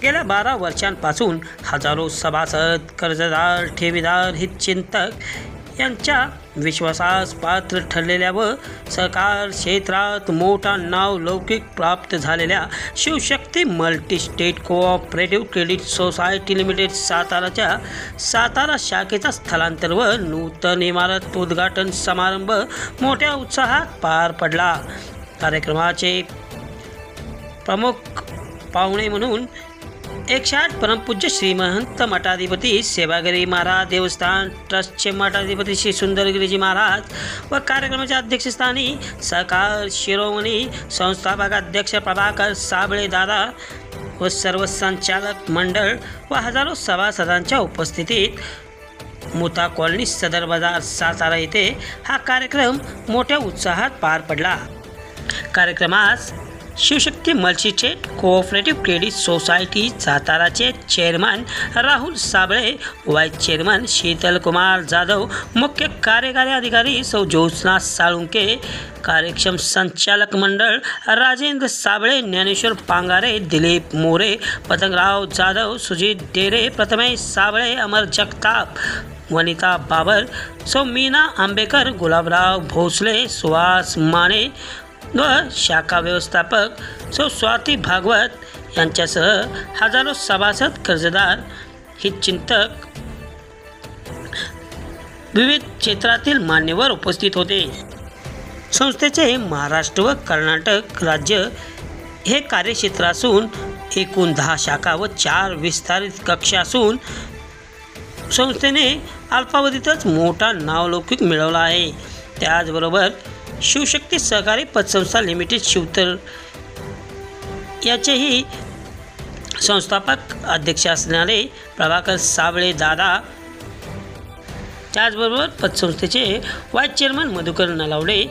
गेल्या 12 वर्षांपासून हजारो सभासद, कर्जदार, ठेवीदार, हितचिंतक यांच्या विश्वासास पात्र ठरलेल्या व सहकार क्षेत्रात मोठा नावलौकिक प्राप्त झालेल्या Shivshakti multi state cooperative credit society limited साताराच्या सातारा शाखेचा स्थलांतर व नूतन इमारत उद्घाटन समारंभ मोठ्या उत्साहात पार पडला। कार्यक्रमाचे प्रमुख पाहुणे म्हणून 108 परमपूज्य श्री महंत मठाधिपती सेवागिरी महाराज देवस्थान ट्रस्टचे मठाधिपती श्री सुंदरगिरीजी महाराज व कार्यक्रमाच्या अध्यक्षस्थानी सहकार शिरोमणी संस्थापक अध्यक्ष प्रभाकर साबळे दादा व सर्व संचालक मंडळ व हजारो सभासदांच्या उपस्थितीत मुता कॉलनी सदर बाजार सातारा येथे हा कार्यक्रम मोठ्या उत्साहात पार पडला। कार्यक्रमास Shivshakti multi state cooperative credit society साताराचे chairman Rahul Sable, vice chairman Sheetal Kumar Jadhav, मुख्य कार्यकारी अधिकारी सौ ज्योत्स्ना साळुंके, कार्यक्षम संचालक मंडळ राजेंद्र साबळे, ज्ञानेश्वर पांगारे, दिलीप मोरे, पतंगराव जाधव, सुजित डेरे, प्रथमेश साबळे, अमर जगताप, वनिता बाबर, सौ मीना आंबेकर, गुलाबराव भोसले, सुहास माने व शाखा व्यवस्थापक सौ स्वाती भागवत यांच्यासह हजारो सभासद, कर्जदार, हितचिंतक, विविध क्षेत्रातील मान्यवर उपस्थित होते। संस्थेचे महाराष्ट्र व कर्नाटक राज्य हे कार्यक्षेत्र असून एकूण 10 शाखा व 4 विस्तारित कक्ष असून संस्थेने अल्पावधीतच मोठा नावलौकिक मिळवला आहे। त्याचबरोबर शिवशक्ती सहकारी पतसंस्था लिमिटेड शिवतर याचेही संस्थापक अध्यक्ष असणारे प्रभाकर साबळे दादा, त्याचबरोबर पतसंस्थेचे व्हाईस चेअरमन मधुकर नलावडे,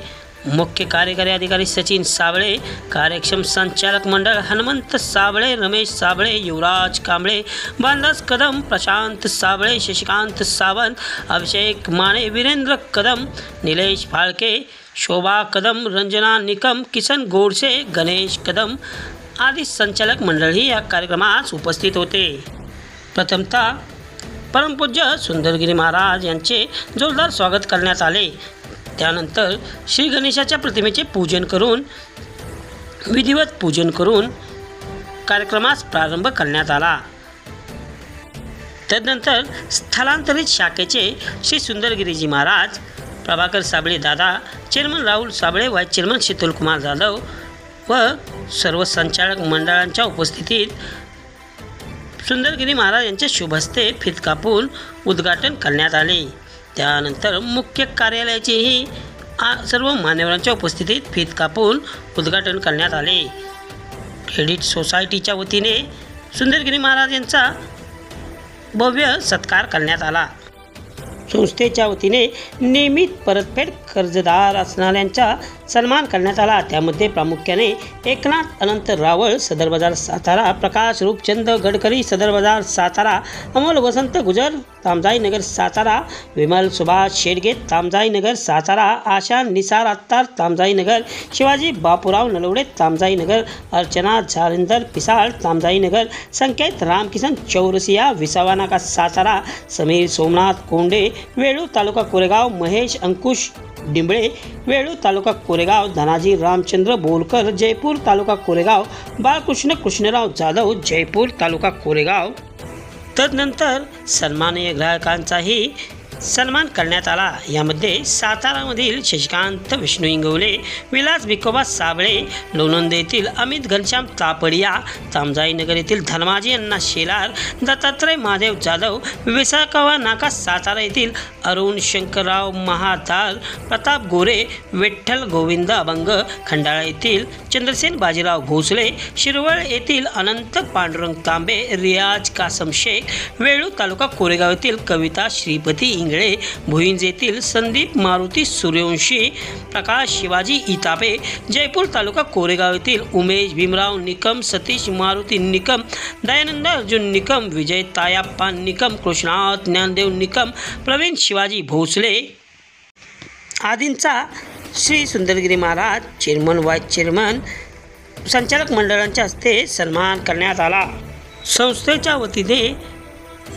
मुख्य कार्यकारी अधिकारी सचिन साबळे, कार्यक्षम संचालक मंडळ हनुमंत साबळे, रमेश साबळे, युवराज कांबळे, बांदास कदम, प्रशांत साबळे, शशिकांत सावंत, अभिषेक माने, वीरेंद्र कदम, निलेश फाळके, शोभा कदम, रंजना निकम, किसन गोडसे, गणेश कदम आदी संचालक मंडळही या कार्यक्रमास उपस्थित होते। प्रथमतः परमपूज्य सुंदरगिरी महाराज यांचे जोरदार स्वागत करण्यात आले। त्यानंतर श्री गणेशाच्या प्रतिमेचे पूजन करून विधिवत पूजन करून कार्यक्रमास प्रारंभ करण्यात आला। तदनंतर स्थलांतरित शाखेचे श्री सुंदरगिरीजी महाराज, प्रभाकर साबळे दादा, chairman Rahul Sable, vice chairman Sheetal Kumar Jadhav व सर्व संचालक मंडळांच्या उपस्थितीत सुंदरगिरी महाराज यांच्या शुभ हस्ते फीत कापून उद्घाटन करण्यात आले। त्यानंतर मुख्य कार्यालयाचेही सर्व मान्यवरांच्या उपस्थितीत फीत कापून उद्घाटन करण्यात आले। क्रेडिट सोसायटीच्या वतीने सुंदरगिरी महाराज यांचा भव्य सत्कार करण्यात आला। संस्थेच्या वतीने नियमित परतफेड कर्जदार असणाऱ्यांचा सन्मान करण्यात आला। त्यामध्ये प्रामुख्याने एकनाथ अनंत रावळ सदर बाजार सातारा, प्रकाश रूपचंद गडकरी सदर बाजार सातारा, अमोल वसंत गुजर तामजाई नगर सातारा, विमल सुभाष शेडगे तामजाई नगर सातारा, आशा निसार अत्तार तामजाई नगर, शिवाजी बापूराव नलवडे तामजाई नगर, अर्चना झारिंदर पिसाळ तामजाई नगर, संकेत रामकिसन चौरसिया विसावा नाका सातारा, समीर सोमनाथ कोंडे वेळू तालुका कोरेगाव, महेश अंकुश डिंबळे वेळू तालुका कोरेगाव, धनाजी रामचंद्र बोलकर जयपूर तालुका कोरेगाव, बाळकृष्ण कृष्णराव जाधव जयपूर तालुका कोरेगाव। तदनंतर सन्माननीय ग्राहकांचाही सन्मान करण्यात आला। यामध्ये सातारामधील शशिकांत विष्णू इंगवले, विलास भिकोबा साबळे, लोणंद येथील अमित घनश्याम तापडिया, तामजाई नगर येथील धर्माजी अण्णा शेलार, दत्तात्रय महादेव जाधव, विसाकावा नाका सातारा येथील अरुण शंकरराव महादार, प्रताप गोरे, विठ्ठल गोविंद अभंग, खंडाळा येथील चंद्रसेन बाजीराव भोसले, शिरवळ येथील अनंत पांडुरंग तांबे, रियाज कासम शेख, वेळू तालुका कोरेगाव येथील कविता श्रीपती इंगळे, भुईंज येथील संदीप मारुती सूर्यवंशी, प्रकाश शिवाजी इतापे, जयपूर तालुका कोरेगाव येथील उमेश भीमराव निकम, सतीश मारुती निकम, दयानंद अर्जुन निकम, विजय तायाप्पा निकम, कृष्णात ज्ञानदेव निकम, प्रवीण शिवाजी भोसले आदींचा Shri Sundargiri Maharaj chairman, vice chairman, संचालक मंडळांच्या हस्ते सन्मान करण्यात आला। संस्थेच्या वतीने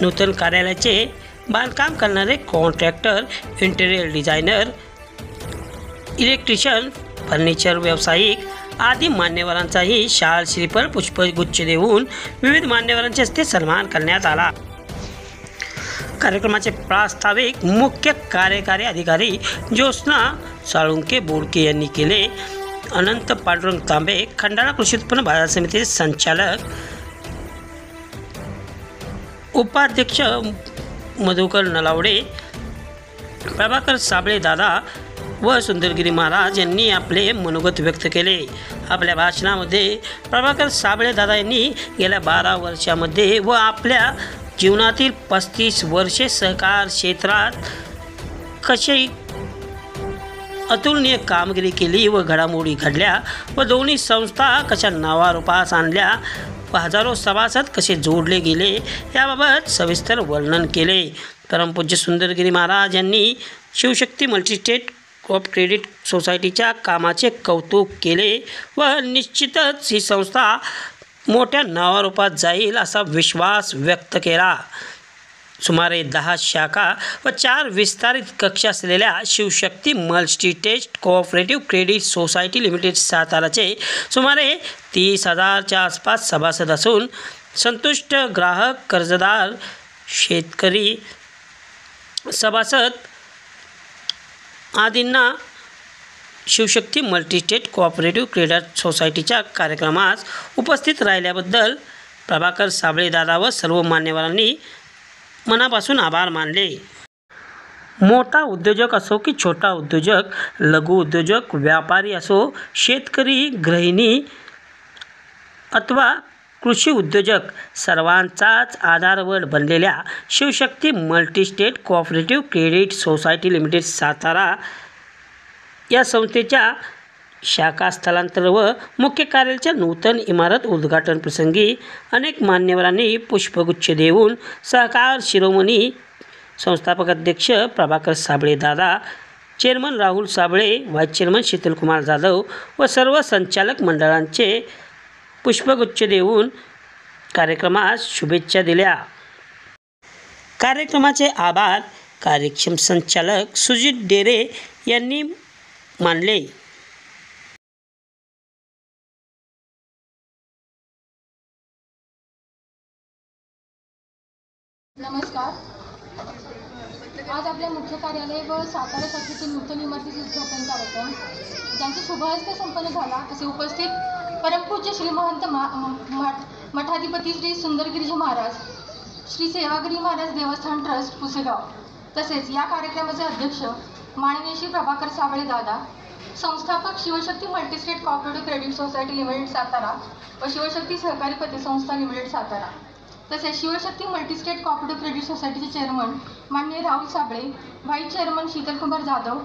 नूतन कार्यालयाचे बांधकाम करणारे contractor, interior designer, electrician, furniture व्यावसायिक आदी मान्यवरांचाही शाल श्रीफळ पुष्पगुच्छ देऊन विविध मान्यवरांच्या हस्ते सन्मान करण्यात आला। कार्यक्रमाचे प्रास्ताविक मुख्य कार्यकारी अधिकारी ज्योत्स्ना साळुंके बोडके यांनी केले। अनंत पांडुरंग तांबे, खंडाळा कृषी उत्पन्न बाजार समितीचे संचालक, उपाध्यक्ष मधुकर नलावडे, प्रभाकर साबळे दादा व सुंदरगिरी महाराज यांनी आपले मनोगत व्यक्त केले। आपल्या भाषणामध्ये प्रभाकर साबळे दादा यांनी गेल्या 12 वर्षामध्ये व आपल्या जीवनातील 35 वर्षे सहकार क्षेत्रात कशी अतुलनीय कामगिरी केली व घडामोडी घडल्या व दोन्ही संस्था कशा नावारूपास आणल्या व हजारो सभासद कसे जोडले गेले याबाबत सविस्तर वर्णन केले। परमपूज्य सुंदरगिरी महाराज यांनी शिवशक्ती मल्टीस्टेट कोऑप क्रेडिट सोसायटीच्या कामाचे कौतुक केले व निश्चितच ही संस्था मोठ्या नावारूपात जाईल असा विश्वास व्यक्त केला। सुमारे 10 शाखा व 4 विस्तारित कक्ष असलेल्या Shivshakti multi state cooperative credit society limited साताराचे सुमारे 30,000च्या आसपास सभासद असून संतुष्ट ग्राहक, कर्जदार, शेतकरी, सभासद आदींना शिवशक्ती मल्टीस्टेट कोऑपरेटिव्ह क्रेडिट सोसायटीच्या कार्यक्रमास उपस्थित राहिल्याबद्दल प्रभाकर साबळे दादा व सर्व मान्यवरांनी मनापासून आभार मानले। मोठा उद्योजक असो की छोटा उद्योजक, लघु उद्योजक, व्यापारी असो, शेतकरी, गृहिणी अथवा कृषी उद्योजक सर्वांचाच आधारवड बनलेल्या Shivshakti multi state cooperative credit society limited Satara या संस्थेच्या शाखा स्थलांतर व मुख्य कार्यालयाच्या नूतन इमारत उद्घाटन प्रसंगी अनेक मान्यवरांनी पुष्पगुच्छ देऊन सहकार शिरोमणी संस्थापक अध्यक्ष प्रभाकर साबळे दादा, chairman Rahul Sable, vice chairman Sheetalkumar Jadhav व सर्व संचालक मंडळांचे पुष्पगुच्छ देऊन कार्यक्रमास शुभेच्छा दिल्या। कार्यक्रमाचे आभार कार्यक्षम संचालक सुजित डेरे यांनी मानले। नमस्कार। आज आपल्या मुख्य कार्यालय व सातारा शाखेचे नूतन इमारतीचे उद्घाटन कार्यक्रम ज्यांचा शुभहस्ते संपन्न झाला असे उपस्थित परमपूज्य श्रीमंत मठाधिपती श्री सुंदरगिरीजी महाराज, श्री सेवागिरी महाराज देवस्थान ट्रस्ट पुसेगाव, तसेच या कार्यक्रमाचे अध्यक्ष माननीय श्री प्रभाकर साबळे दादा, संस्थापक Shivshakti multi state cooperative credit society limited Satara व शिवशक्ती सहकारी पतसंस्था लिमिटेड सातारा, तसेच शिवशक्ती मल्टीस्टेट कोऑपरेटिव्ह क्रेडिट सोसायटीचे चेअरमन माननीय राहुल साबळे, व्हाईस चेअरमन शीतलकुमार जाधव,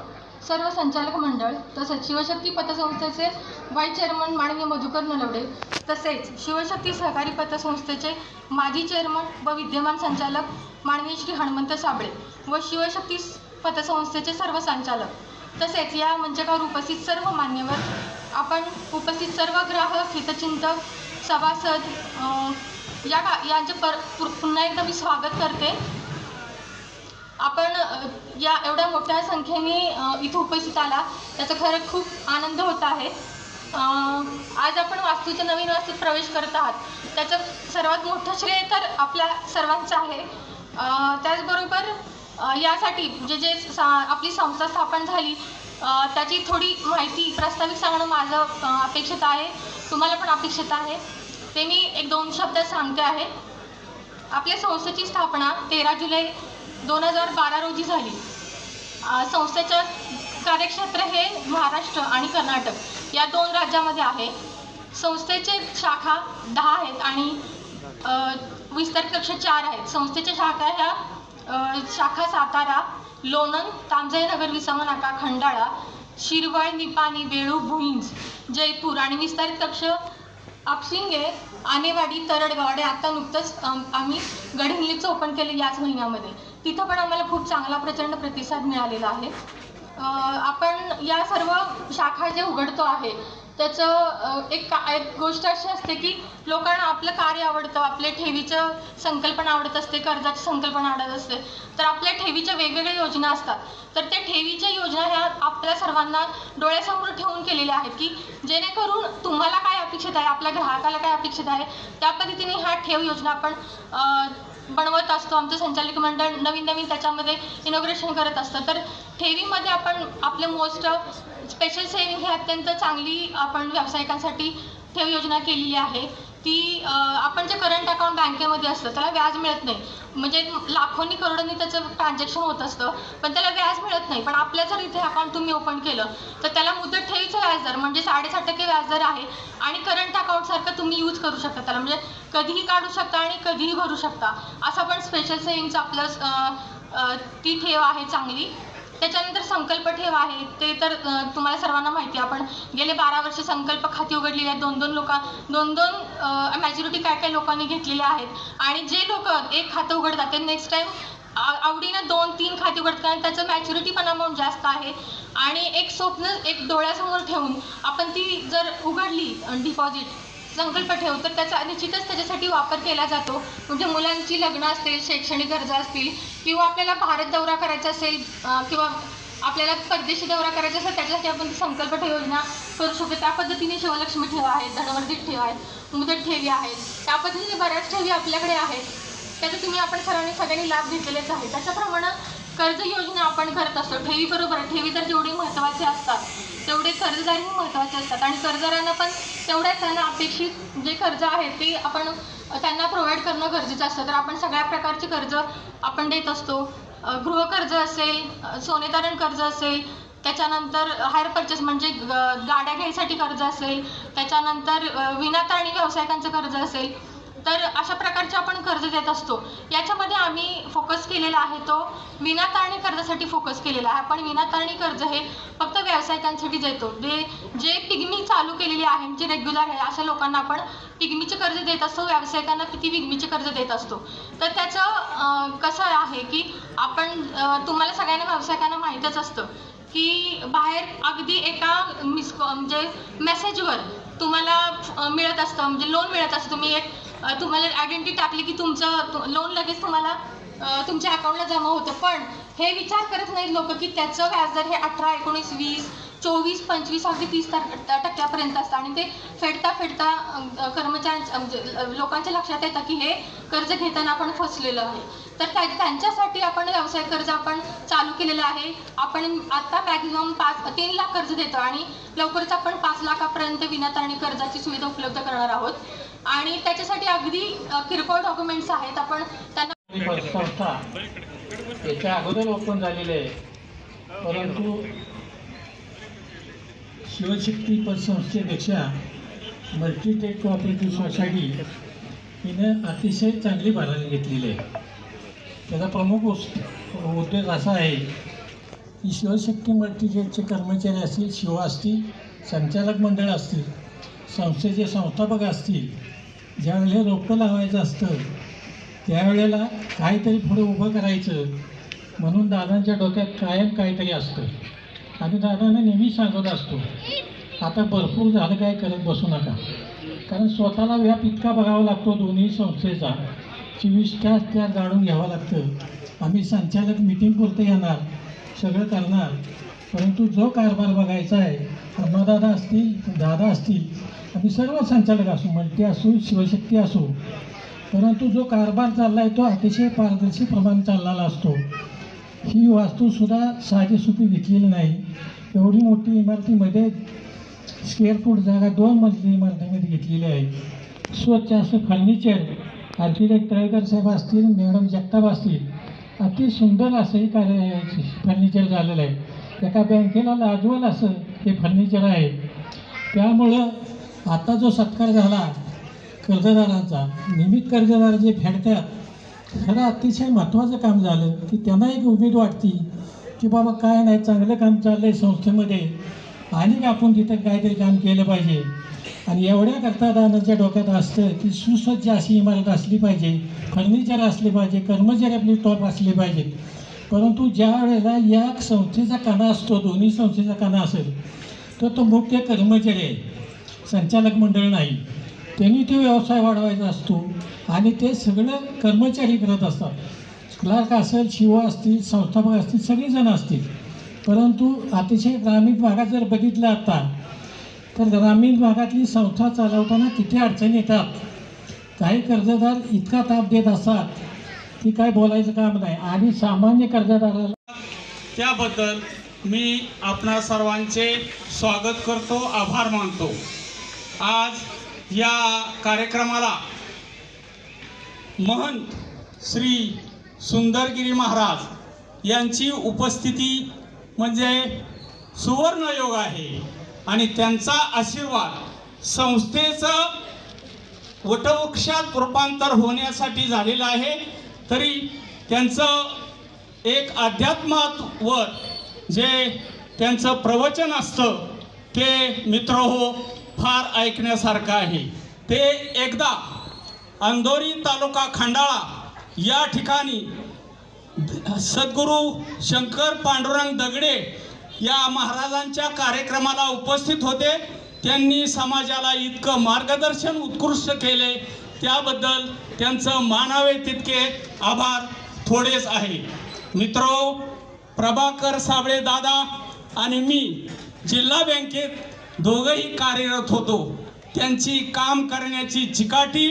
सर्व संचालक मंडळ, तसेच शिवशक्ती पतसंस्थेचे व्हाईस चेअरमन माननीय मधुकर नलवडे, तसेच शिवशक्ती सहकारी पतसंस्थेचे माजी चेअरमन व विद्यमान संचालक माननीय श्री हनुमंत साबळे व शिवशक्ती पतसंस्थेचे सर्व संचालक, तसेच या मंचावर उपस्थित सर्व मान्यवर, आपण उपस्थित सर्व ग्राहक, हितचिंतक, सभासद यांचे पुन्हा एकदा मी स्वागत करते। आपण या एवढ्या मोठ्या संख्येने इथे उपस्थित आला त्याचा खरंच खूप आनंद होत आहे। आज आपण नवीन वास्तूत प्रवेश करत आहात, त्याचं सर्वात मोठं श्रेय तर आपल्या सर्वांचं आहे। त्याचबरोबर यासाठी जे आपली संस्था स्थापन झाली त्याची थोडी माहिती प्रास्ताविक सांगणं माझं अपेक्षित आहे, तुम्हाला पण अपेक्षित आहे, ते मी 1-2 शब्दात सांगते आहे। आपल्या संस्थेची स्थापना 13 जुलै 2012 रोजी झाली। संस्थेचं कार्यक्षेत्र हे महाराष्ट्र आणि कर्नाटक या 2 राज्यामध्ये आहे। संस्थेचे शाखा 10 आहेत आणि विस्तारित कक्ष 4 आहेत। संस्थेच्या शाखा ह्या शाखा सातारा, लोणंद, तांजयनगर, विसमनाका, खंडाळा, शिरवळ, निपाणी, वेळू, भुईंज, जयपूर आणि विस्तारित कक्ष आपशिंगे, आनेवाडी, तरडगाव आणि आता नुकतंच आम्ही गडहिंग्लजचं ओपन केलं याच महिन्यामध्ये। तिथं पण आम्हाला खूप चांगला प्रचंड प्रतिसाद मिळालेला आहे। आपण या सर्व शाखा जे उघडतो आहे त्याचं एक गोष्ट अशी असते की लोकांना आपलं कार्य आवडतं, आपल्या ठेवीचं संकल्पना आवडत असते, कर्जाची संकल्पना आवडत असते. तर आपल्या ठेवीच्या वेगवेगळ्या योजना असतात. तर त्या ठेवीच्या योजना ह्या आपल्या सर्वांना डोळ्यासमोर ठेवून केलेल्या आहेत की जेणेकरून तुम्हाला काय अपेक्षित आहे, आपल्या ग्राहकाला काय अपेक्षित आहे, त्या पद्धतीने ह्या ठेव योजना आपण बनवत असतो. आमचं संचालक मंडळ नवीन नवीन त्याच्यामध्ये इनॉग्रेशन करत असतं. तर ठेवीमध्ये आपण आपले मोस्ट स्पेशल सेविंग ही अत्यंत चांगली आपण व्यावसायिकांसाठी ठेव योजना केलेली आहे. ती आपण जे करंट अकाउंट बँकेमध्ये असतं त्याला व्याज मिळत नाही, म्हणजे लाखोंनी करोडोंनी त्याचं ट्रान्झॅक्शन होत असतं पण त्याला व्याज मिळत नाही. पण आपल्या जर इथे अकाउंट तुम्ही ओपन केलं तर त्याला मुदत ठेवीचं व्याजदर म्हणजे 7.5% व्याजदर आहे आणि करंट अकाउंटसारखं तुम्ही यूज करू शकता त्याला, म्हणजे कधीही काढू शकता आणि कधीही भरू शकता. असं पण स्पेशल सेविंगचं आपलं ती ठेव आहे चांगली. त्याच्यानंतर संकल्प ठेव आहे, ते तर तुम्हाला सर्वांना माहिती आहे. आपण गेले 12 वर्ष संकल्प खाती उघडलेली आहेत. दोन मॅच्युरिटी काय लोकांनी घेतलेल्या आहेत आणि जे लोक एक खातं उघडतात ते नेक्स्ट टाइम आवडीनं 2-3 खाती उघडतात आणि त्याचं मॅच्युरिटी पण अमाऊंट जास्त आहे. आणि एक स्वप्न एक डोळ्यासमोर ठेवून आपण ती जर उघडली डिपॉझिट संकल्प ठेव तर त्याचा निश्चितच त्याच्यासाठी वापर केला जातो. म्हणजे मुलांची लग्न असतील, शैक्षणिक गरजा असतील किंवा आपल्याला भारत दौरा करायचा असेल किंवा आपल्याला परदेशी दौरा करायचा असेल त्याच्यासाठी आपण ती संकल्प ठेव योजना करू शकतो. त्या पद्धतीने शिवलक्ष्मी ठेव आहेत, धनवर्धित ठेव आहेत, मुदत ठेवी आहेत. त्या पद्धतीने बऱ्याच ठेवी आपल्याकडे आहेत. त्याचा तुम्ही आपण सगळ्यांनी लाभ घेतलेलेच आहे. त्याच्याप्रमाणे कर्ज योजना आपण करत असतो. ठेवीबरोबर ठेवी तर जेवढी महत्त्वाची असतात तेवढे कर्जदारही महत्त्वाचे असतात आणि कर्जदारांना पण तेवढ्याच त्यांना अपेक्षित जे कर्ज आहे ते आपण त्यांना प्रोव्हाइड करणं गरजेचं असतं. तर आपण सगळ्या प्रकारचे कर्ज आपण देत असतो. गृहकर्ज असेल, सोनेतारण कर्ज असेल, त्याच्यानंतर हायर परचेस म्हणजे गाड्या घ्यायसाठी कर्ज असेल, त्याच्यानंतर विनातारणी व्यावसायिकांचं कर्ज असेल, तर अशा प्रकारचे आपण कर्ज देत असतो. याच्यामध्ये आम्ही फोकस केलेला आहे तो विनातारणी कर्जासाठी फोकस केलेला आहे. आपण विनातारणी कर्ज हे फक्त व्यावसायिकांसाठी देतो. जे पिगमी चालू केलेली आहे, जे रेग्युलर आहे अशा लोकांना आपण पिगमीचे कर्ज देत असतो, व्यावसायिकांना ती पिगमीचे कर्ज देत असतो. तर त्याचं कसं आहे की आपण तुम्हाला सगळ्यांना व्यावसायिकांना माहीतच असतं की बाहेर अगदी एका म्हणजे मेसेजवर तुम्हाला मिळत असतं, म्हणजे लोन मिळत असतं. तुम्हाला आयडेंटिटी टाकली की तुमचं लोन लगेच तुम्हाला तुमच्या अकाउंटला जमा होतं. पण हे विचार करत नाहीत लोक की त्याचं व्याजदर हे 18, 19, 20, 24, 25 अगदी 30% असतं आणि ते फेडता कर्मचाऱ्यांच्या लोकांच्या लक्षात येतं की हे कर्ज घेताना आपण फसलेलं आहे. तर त्यांच्यासाठी आपण व्यवसाय कर्ज आपण चालू केलेलं आहे. आपण आता मॅक्झिमम 3 लाख कर्ज देतो आणि लवकरच आपण 5 लाखापर्यंत विनातारणी कर्जाची सुविधा उपलब्ध करणार आहोत. आणि त्याच्यासाठी अगदी किरकोळ डॉक्युमेंट्स आहेत. आपण त्यांना संस्था याच्या अगोदर ओपन झालेले आहे, परंतु शिवशक्ती पतसंस्थेपेक्षा मल्टीटेक कोऑपरेटिव्ह सोसायटी हिनं अतिशय चांगली भरारी घेतलेली आहे. त्याचा प्रमुख उद्देश असा आहे की शिवशक्ती मल्टीटेकचे कर्मचारी असतील, शिवा असतील, संचालक मंडळ असतील, संस्थेचे संस्थापक असतील, ज्यावेळेला रोपं लावायचं असतं त्यावेळेला काहीतरी पुढे उभं करायचं म्हणून दादांच्या डोक्यात कायम काहीतरी असतं. आणि दादांना नेहमी सांगत असतो, आता भरपूर झालं काय करत बसू नका, कारण स्वतःला व्याप इतका बघावा लागतो दोन्ही संस्थेचा, 24 तास त्या जाणून घ्यावं लागतं. आम्ही संचालक मीटिंगपुरते येणार, सगळं करणार, परंतु जो कारभार बघायचा आहे, अण्णादादा असतील, दादा असतील, आम्ही सर्व संचालक असू, मल्टी असू, शिवशक्ती असू, परंतु जो कारभार चालला आहे तो अतिशय पारदर्शीप्रमाणे चाललेला असतो. ही वास्तूसुद्धा साधीसुधी घेतलेली नाही. एवढी मोठी इमारतीमध्ये स्क्वेअर फूट जागा 2 मजली इमारतीमध्ये घेतलेली आहे. स्वच्छ असं फर्निचर आर्किटेक्ट तळेकर साहेब असतील, मॅडम जगताप असतील, अति सुंदर असंही फर्निचर झालेलं आहे. एका बँकेला लाजवल असं हे फर्निचर आहे. त्यामुळं आता जो सत्कार झाला कर्जदारांचा, नियमित कर्जदार जे फेडतात, खरं अतिशय महत्त्वाचं काम झालं की त्यांना एक उमेद वाटते की बाबा काय नाही, चांगलं काम चाललं आहे संस्थेमध्ये आणि आपण तिथं काहीतरी काम केलं पाहिजे. आणि एवढ्याकरता दादांच्या डोक्यात असतं की सुसज्ज अशी इमारत असली पाहिजे, फर्निचर असले पाहिजे, कर्मचारी आपली टॉप असले पाहिजेत. परंतु ज्या वेळेला या संस्थेचा कणा असतो, दोन्ही संस्थेचा कणा असेल तर तो मुख्य कर्मचारी आहे. संचालक मंडळ नाही. त्यांनी तो व्यवसाय वाढवायचा असतो आणि ते सगळं कर्मचारी करत असतात. क्लार्क असेल, शिव असतील, संस्थापक असतील, सगळीजण असतील. परंतु अतिशय ग्रामीण भागात जर बघितलं आता तर ग्रामीण भागातली संस्था चालवताना किती अडचणी येतात. काही कर्जदार इतका ताप देत असतात की काय बोलायचं काम नाही. आणि सामान्य कर्जदाराला त्याबद्दल मी आपणा सर्वांचे स्वागत करतो, आभार मानतो. आज या कार्यक्रमाला महंत श्री सुंदरगिरी महाराज यांची उपस्थिती म्हणजे सुवर्णयोग आहे आणि त्यांचा आशीर्वाद संस्थेचं वटवृक्षात रूपांतर होण्यासाठी झालेलं आहे. तरी त्यांचं एक अध्यात्मावर जे त्यांचं प्रवचन असतं ते मित्रहो फार ऐकण्यासारखं आहे. ते एकदा अंदोरी तालुका खंडाळा या ठिकाणी सद्गुरू शंकर पांडुरंग दगडे या महाराजांच्या कार्यक्रमाला उपस्थित होते. त्यांनी समाजाला इतकं मार्गदर्शन उत्कृष्ट केले, त्याबद्दल त्यांचं मानावे तितके आभार थोडेच आहे. मित्रो, प्रभाकर साबळे दादा आणि मी जिल्हा बँकेत दोघंही कार्यरत होतो. त्यांची काम करण्याची चिकाटी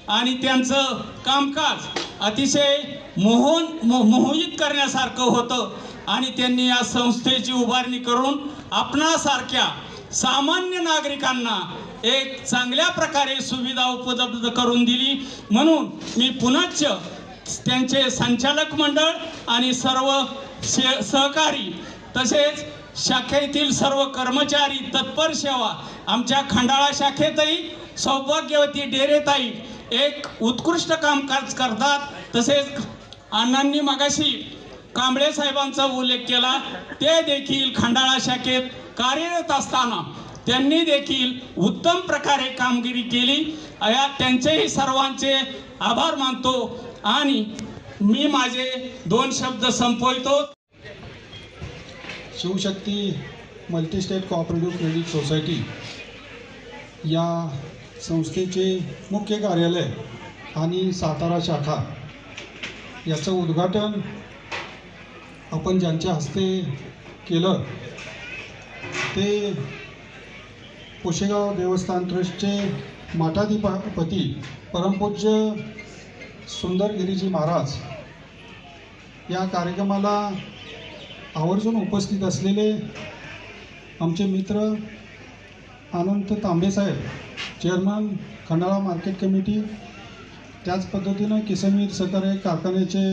आणि त्यांचं कामकाज अतिशय मोहित करण्यासारखं होतं आणि त्यांनी या संस्थेची उभारणी करून आपणासारख्या सामान्य नागरिकांना एक चांगल्या प्रकारे सुविधा उपलब्ध करून दिली. म्हणून मी पुनश्च त्यांचे संचालक मंडळ आणि सर्व सहकारी तसेच शाखेतील सर्व कर्मचारी, तत्पर सेवा, आमच्या खंडाळा शाखेतही सौभाग्यवती डेरेताई एक उत्कृष्ट कामकाज करतात. तसेच अण्णांनी मगाशी कांबळे साहेबांचा उल्लेख केला, ते देखील खंडाळा शाखेत कार्यरत असताना त्यांनी देखील उत्तम प्रकारे कामगिरी केली. या त्यांचेही सर्वांचे आभार मानतो आणि मी माझे 2 शब्द संपवितो. Shivshakti multi state cooperative credit society या संस्थेचे मुख्य कार्यालय आणि सातारा शाखा याचं उद्घाटन आपण ज्यांच्या हस्ते केलं ते पुशेगाव देवस्थान ट्रस्टचे मठाधिपती परमपूज्य सुंदरगिरीजी महाराज या कार्यक्रमाला आवर्जून उपस्थित असलेले आमचे मित्र अनंत तांबेसाहेब, चेअरमन खंडाळा मार्केट कमिटी, त्याच पद्धतीनं किसनवीर सहकारी कारखान्याचे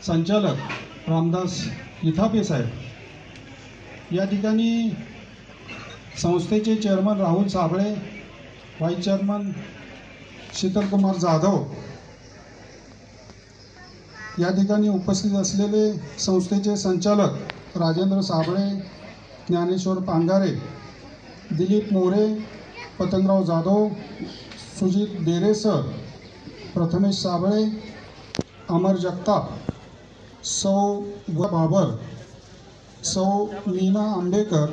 संचालक रामदास इथापे साहेब, या ठिकाणी संस्थेचे chairman Rahul Sable, vice chairman Sheetalkumar Jadhav, या ठिकाणी उपस्थित असलेले संस्थेचे संचालक राजेंद्र साबळे, ज्ञानेश्वर पांगारे, दिलीप मोरे, पतंगराव जाधव, सुजित डेरेसर, प्रथमेश साबळे, अमर जगताप, सौ बाबर, सौ मीना आंबेकर,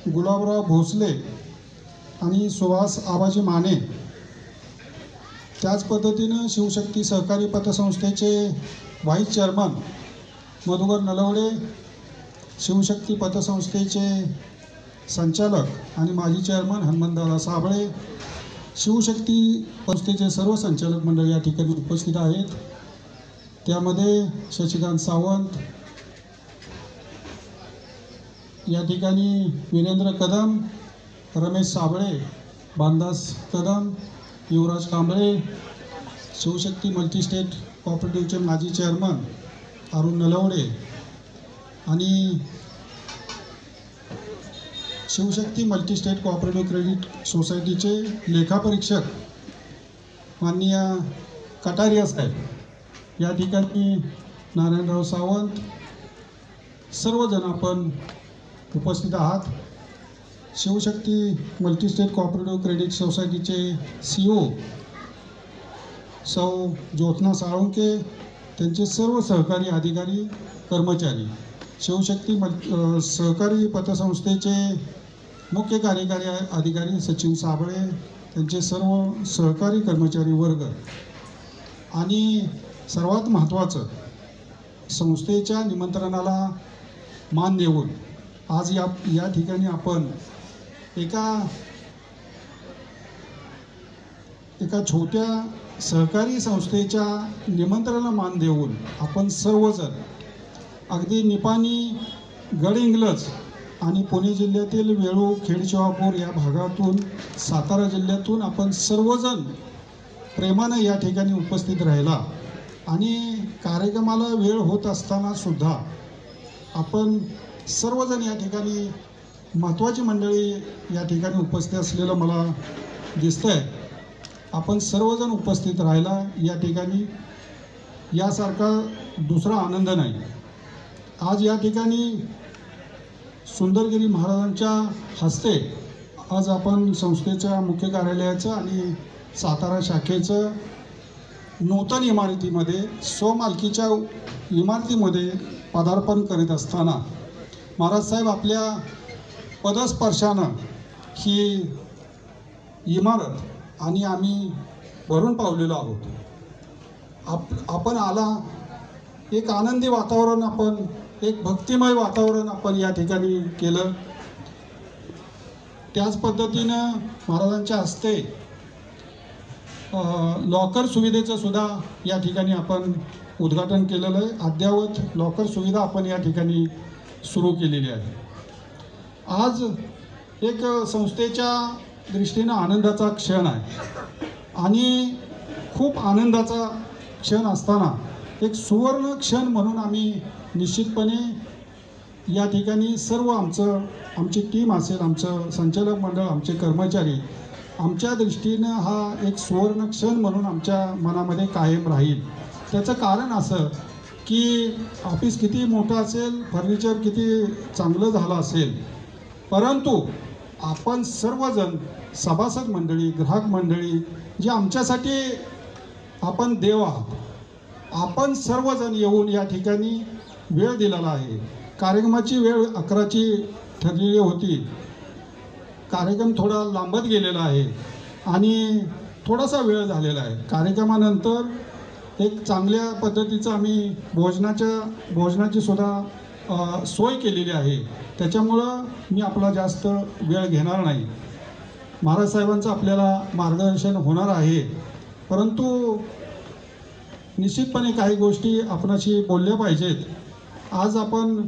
गुलाबराव भोसले आणि सुहास आबाजी माने. त्याच पद्धतीनं शिवशक्ती सहकारी पतसंस्थेचे व्हाईस चेअरमन मधुकर नलवडे, शिवशक्ती पतसंस्थेचे संचालक आणि माजी चेअरमन हनुमंतदादा साबळे, शिवशक्ती संस्थेचे सर्व संचालक मंडळ या ठिकाणी उपस्थित आहेत. त्यामध्ये शशिकांत सावंत, या ठिकाणी वीरेंद्र कदम, रमेश साबळे, बांदास कदम, युवराज कांबळे, शिवशक्ती मल्टीस्टेट कोऑपरेटिव्हचे माजी चेअरमन अरुण नलवडे आणि शिवशक्ती मल्टीस्टेट कोऑपरेटिव्ह क्रेडिट सोसायटीचे लेखापरीक्षक माननीय कटारिया साहेब, या ठिकाणी नारायणराव सावंत, सर्वजण आपण उपस्थित आहात. शिवशक्ती मल्टीस्टेट कोऑपरेटिव्ह क्रेडिट सोसायटीचे CEO सौ ज्योत्ना साळुंके, त्यांचे सर्व सहकारी अधिकारी कर्मचारी, शिवशक्ती सहकारी पतसंस्थेचे मुख्य कार्यकारी अधिकारी सचिन साबळे, त्यांचे सर्व सहकारी कर्मचारी वर्ग आणि सर्वात महत्त्वाचं संस्थेच्या निमंत्रणाला मान देऊन आज या ठिकाणी आपण एका छोट्या सहकारी संस्थेच्या निमंत्रणाला मान देऊन आपण सर्वजण अगदी निपाणी, गडहिंग्लज आणि पुणे जिल्ह्यातील वेळूर, खेडशिवापूर या भागातून, सातारा जिल्ह्यातून आपण सर्वजण प्रेमानं या ठिकाणी उपस्थित राहिला आणि कार्यक्रमाला वेळ होत असताना सुद्धा आपण सर्वजण या ठिकाणी महत्त्वाची मंडळी या ठिकाणी उपस्थित असलेलं मला दिसतंय. आपण सर्वजण उपस्थित राहिला या ठिकाणी यासारखा दुसरा आनंद नाही. आज या ठिकाणी सुंदरगिरी महाराजांच्या हस्ते आज आपण संस्थेच्या मुख्य कार्यालयाचं आणि सातारा शाखेचं नूतन इमारतीमध्ये स्वमालकीच्या इमारतीमध्ये पदार्पण करीत असताना महाराजसाहेब आपल्या पदस्पर्शानं ही इमारत आणि आम्ही भरून पावलेलो आहोत. आपण आला एक आनंदी वातावरण, आपण एक भक्तिमय वातावरण आपण या ठिकाणी केलं. त्याच पद्धतीनं महाराजांच्या हस्ते लॉकर सुविधेचं सुद्धा या ठिकाणी आपण उद्घाटन केलेलं आहे. अद्ययावत लॉकर सुविधा आपण या ठिकाणी सुरू केलेली आहे. आज एक संस्थेच्या दृष्टीनं आनंदाचा क्षण आहे आणि खूप आनंदाचा क्षण असताना एक सुवर्ण क्षण म्हणून आम्ही निश्चितपणे या ठिकाणी सर्व आमची टीम असेल, आमचं संचालक मंडळ, आमचे कर्मचारी, आमच्या दृष्टीनं हा एक सुवर्ण क्षण म्हणून आमच्या मनामध्ये कायम राहील. त्याचं कारण असं की ऑफिस किती मोठं असेल, फर्निचर किती चांगलं झालं असेल, परंतु आपण सर्वजण सभासद मंडळी, ग्राहक मंडळी जे आमच्यासाठी आपण देव आहात, आपण सर्वजण येऊन या ठिकाणी वेळ दिलेला आहे. कार्यक्रमाची वेळ 11ची ठरलेली होती. कार्यक्रम थोडा लांबत गेलेला आहे आणि थोडासा वेळ झालेला आहे. कार्यक्रमानंतर एक चांगल्या पद्धतीचं आम्ही भोजनाची सुद्धा सोय केलेली आहे. त्याच्यामुळं मी आपला जास्त वेळ घेणार नाही. महाराज साहेबांचं आपल्याला मार्गदर्शन होणार आहे, परंतु निश्चितपणे काही गोष्टी आपणाशी बोलल्या पाहिजेत. आज आपण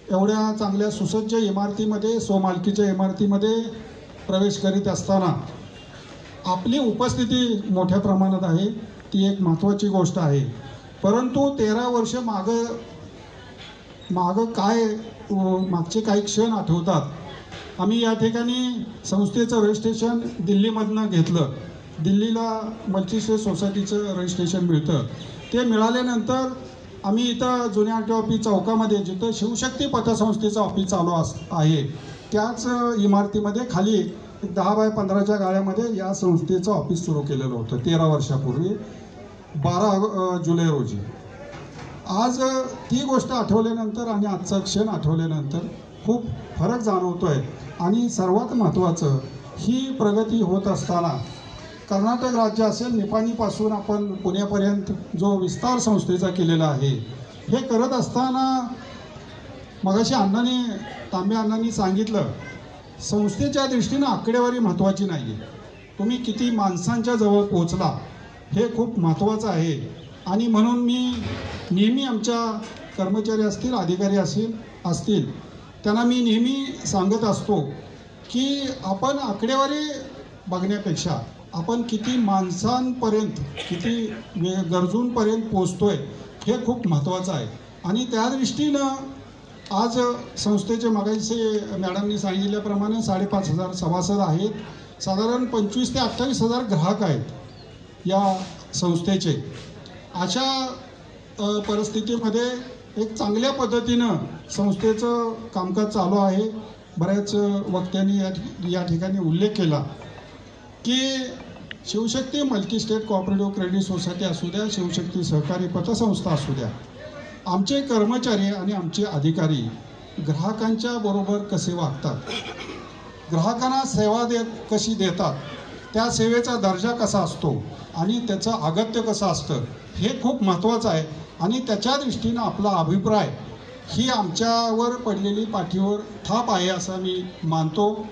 एवढ्या चांगल्या सुसज्ज इमारतीमध्ये, स्वमालकीच्या इमारतीमध्ये प्रवेश करीत असताना आपली उपस्थिती मोठ्या प्रमाणात आहे, ती एक महत्त्वाची गोष्ट आहे. परंतु 13 वर्ष मागं काय मागचे काही क्षण आठवतात. आम्ही या ठिकाणी संस्थेचं रजिस्ट्रेशन दिल्लीमधनं घेतलं. दिल्लीला मल्टीस्टेट सोसायटीचं रजिस्ट्रेशन मिळतं. ते मिळाल्यानंतर आम्ही इथं जुन्या RTO चौकामध्ये, जिथं शिवशक्ती पतसंस्थेचं ऑफिस चालू आहे, त्याच इमारतीमध्ये खाली 10 बाय 15च्या गाळ्यामध्ये या संस्थेचं ऑफिस सुरू केलेलं होतं 13 वर्षापूर्वी 12 जुलै रोजी. आज ती गोष्ट आठवल्यानंतर आणि आजचा क्षण आठवल्यानंतर खूप फरक जाणवतो आहे. आणि सर्वात महत्त्वाचं, ही प्रगती होत असताना कर्नाटक राज्य असेल, निपाणीपासून आपण पुण्यापर्यंत जो विस्तार संस्थेचा केलेला आहे, हे करत असताना मगाशी तांबे अण्णांनी सांगितलं, संस्थेच्या दृष्टीनं आकडेवारी महत्त्वाची नाही आहे. तुम्ही किती माणसांच्या जवळ पोहोचला हे खूप महत्त्वाचं आहे. आणि म्हणून मी नेहमी आमच्या कर्मचारी असतील, अधिकारी असतील त्यांना मी नेहमी सांगत असतो की आपण आकडेवारी बघण्यापेक्षा आपण किती माणसांपर्यंत, किती गरजूंपर्यंत पोचतोय हे खूप महत्त्वाचं आहे. आणि त्या दृष्टीनं आज संस्थेचे मगाशी मॅडमनी सांगितल्याप्रमाणे 5,500 सभासद आहेत. साधारण 25,000 ते 28,000 ग्राहक आहेत या संस्थेचे. अशा परिस्थितीमध्ये एक चांगल्या पद्धतीनं संस्थेचं कामकाज चालू आहे. बऱ्याच वक्त्यांनी या ठिकाणी उल्लेख केला की Shivshakti multi state cooperative credit society असू द्या, शिवशक्ती सहकारी पतसंस्था असू द्या, आमचे कर्मचारी आणि आमचे अधिकारी ग्राहकांच्या बरोबर कसे वागतात ग्राहकांना सेवा कशी देतात, त्या सेवेचा दर्जा कसा असतो आणि त्याचं अगत्य कसं असतं हे खूप महत्त्वाचं आहे. आणि त्याच्या दृष्टीनं आपला अभिप्राय ही आमच्यावर पडलेली पाठीवर थाप आहे असं मी मानतो.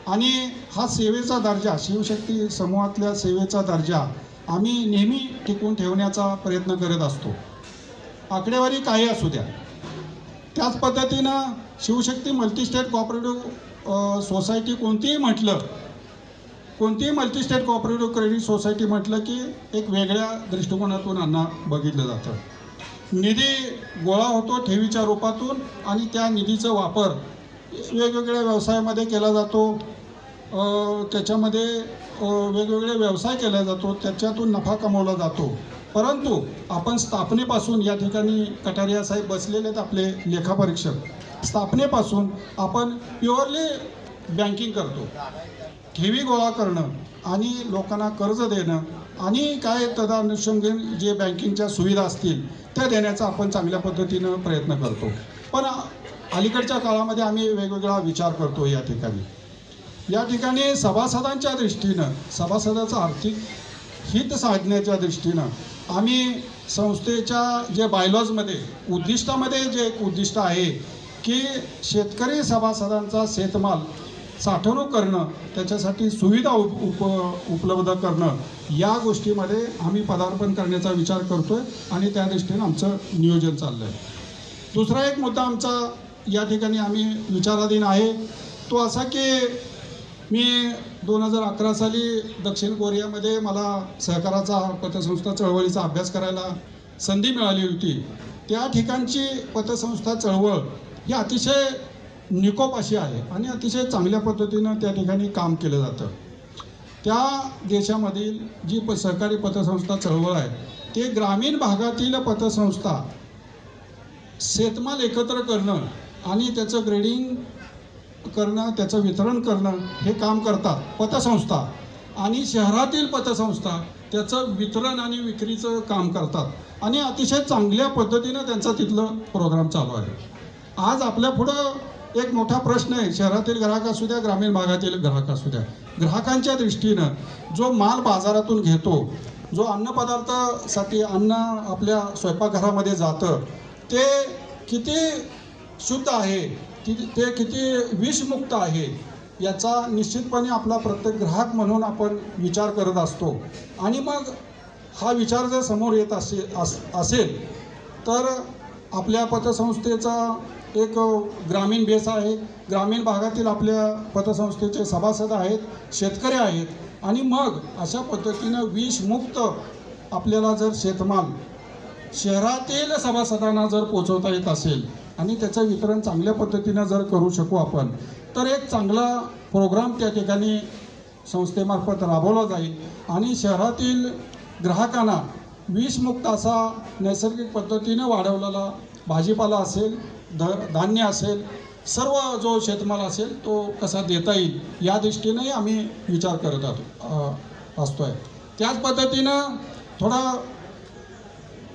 आणि हा सेवेचा दर्जा, शिवशक्ती समूहातल्या सेवेचा दर्जा आम्ही नेहमी टिकवून ठेवण्याचा प्रयत्न करत असतो. आकडेवारी काही असू द्या. त्याच पद्धतीनं शिवशक्ती मल्टीस्टेट कोऑपरेटिव्ह सोसायटी कोणतीही मल्टीस्टेट कोऑपरेटिव्ह क्रेडिट सोसायटी म्हटलं की एक वेगळ्या दृष्टिकोनातून यांना बघितलं जातं. निधी गोळा होतो ठेवीच्या रूपातून आणि त्या निधीचा वापर वेगवेगळ्या व्यवसायामध्ये केला जातो. त्याच्यामध्ये वेगवेगळे व्यवसाय केला जातो, त्याच्यातून नफा कमवला जातो. परंतु आपण स्थापनेपासून, या ठिकाणी कटारिया साहेब बसलेले आहेत आपले लेखापरीक्षक, स्थापनेपासून आपण प्युअरली बँकिंग करतो. ठेवी गोळा करणं आणि लोकांना कर्ज देणं आणि काय तदानुषंगाने जे बँकिंगच्या सुविधा असतील त्या देण्याचा आपण चांगल्या पद्धतीनं प्रयत्न करतो. पण अलीकडच्या काळामध्ये आम्ही वेगवेगळा विचार करतो. या ठिकाणी सभासदांच्या दृष्टीनं, सभासदाचं आर्थिक हित साधण्याच्या दृष्टीनं आम्ही संस्थेच्या जे बायलॉजमध्ये उद्दिष्टामध्ये जे एक उद्दिष्ट आहे की शेतकरी सभासदांचा शेतमाल साठवणूक करणं, त्याच्यासाठी सुविधा उपलब्ध करणं, या गोष्टीमध्ये आम्ही पदार्पण करण्याचा विचार करतो आहे आणि त्या दृष्टीनं आमचं नियोजन चाललं आहे. दुसरा एक मुद्दा आमचा या ठिकाणी आम्ही विचाराधीन आहे तो असा की मी 2011 साली दक्षिण कोरियामध्ये मला सहकाराचा पतसंस्था चळवळीचा अभ्यास करायला संधी मिळाली होती. त्या ठिकाणची पतसंस्था चळवळ ही अतिशय निकोप अशी आहे आणि अतिशय चांगल्या पद्धतीनं त्या ठिकाणी काम केलं जातं. त्या देशामधील जी सहकारी पतसंस्था चळवळ आहे ते ग्रामीण भागातील पतसंस्था शेतमाल एकत्र करणं आणि त्याचं ग्रेडिंग करणं, त्याचं वितरण करणं हे काम करतात पतसंस्था. आणि शहरातील पतसंस्था त्याचं वितरण आणि विक्रीचं काम करतात आणि अतिशय चांगल्या पद्धतीनं त्यांचा तिथलं प्रोग्राम चालू आहे. आज आपल्या पुढं एक मोठा प्रश्न आहे, शहरातील ग्राहक असू द्या, ग्रामीण भागातील ग्राहक असू द्या. ग्राहकांच्या दृष्टीनं जो माल बाजारातून घेतो, जो अन्नपदार्थासाठी अन्न आपल्या स्वयंपाकघरामध्ये जातं, ते किती शुद्ध आहे, ते किती विषमुक्त आहे, याचा निश्चितपणे आपला प्रत्येक ग्राहक म्हणून आपण विचार करत असतो. आणि मग हा विचार जर समोर येत असेल तर आपल्या पतसंस्थेचा एक ग्रामीण बेस आहे, ग्रामीण भागातील आपल्या पतसंस्थेचे सभासद आहेत, शेतकरी आहेत. आणि मग अशा पद्धतीनं विषमुक्त आपल्याला जर शेतमाल शहरातील सभासदांना जर पोचवता येत असेल आणि त्याचं वितरण चांगल्या पद्धतीनं जर करू शकू आपण, तर एक चांगला प्रोग्राम त्या ठिकाणी संस्थेमार्फत राबवला जाईल आणि शहरातील ग्राहकांना विषमुक्त असा नैसर्गिक पद्धतीनं वाढवलेला भाजीपाला असेल, धान्य असेल, सर्व जो शेतमाल असेल तो कसा देता येईल या दृष्टीनेही आम्ही विचार करत असतो आहे. त्याच पद्धतीनं थोडा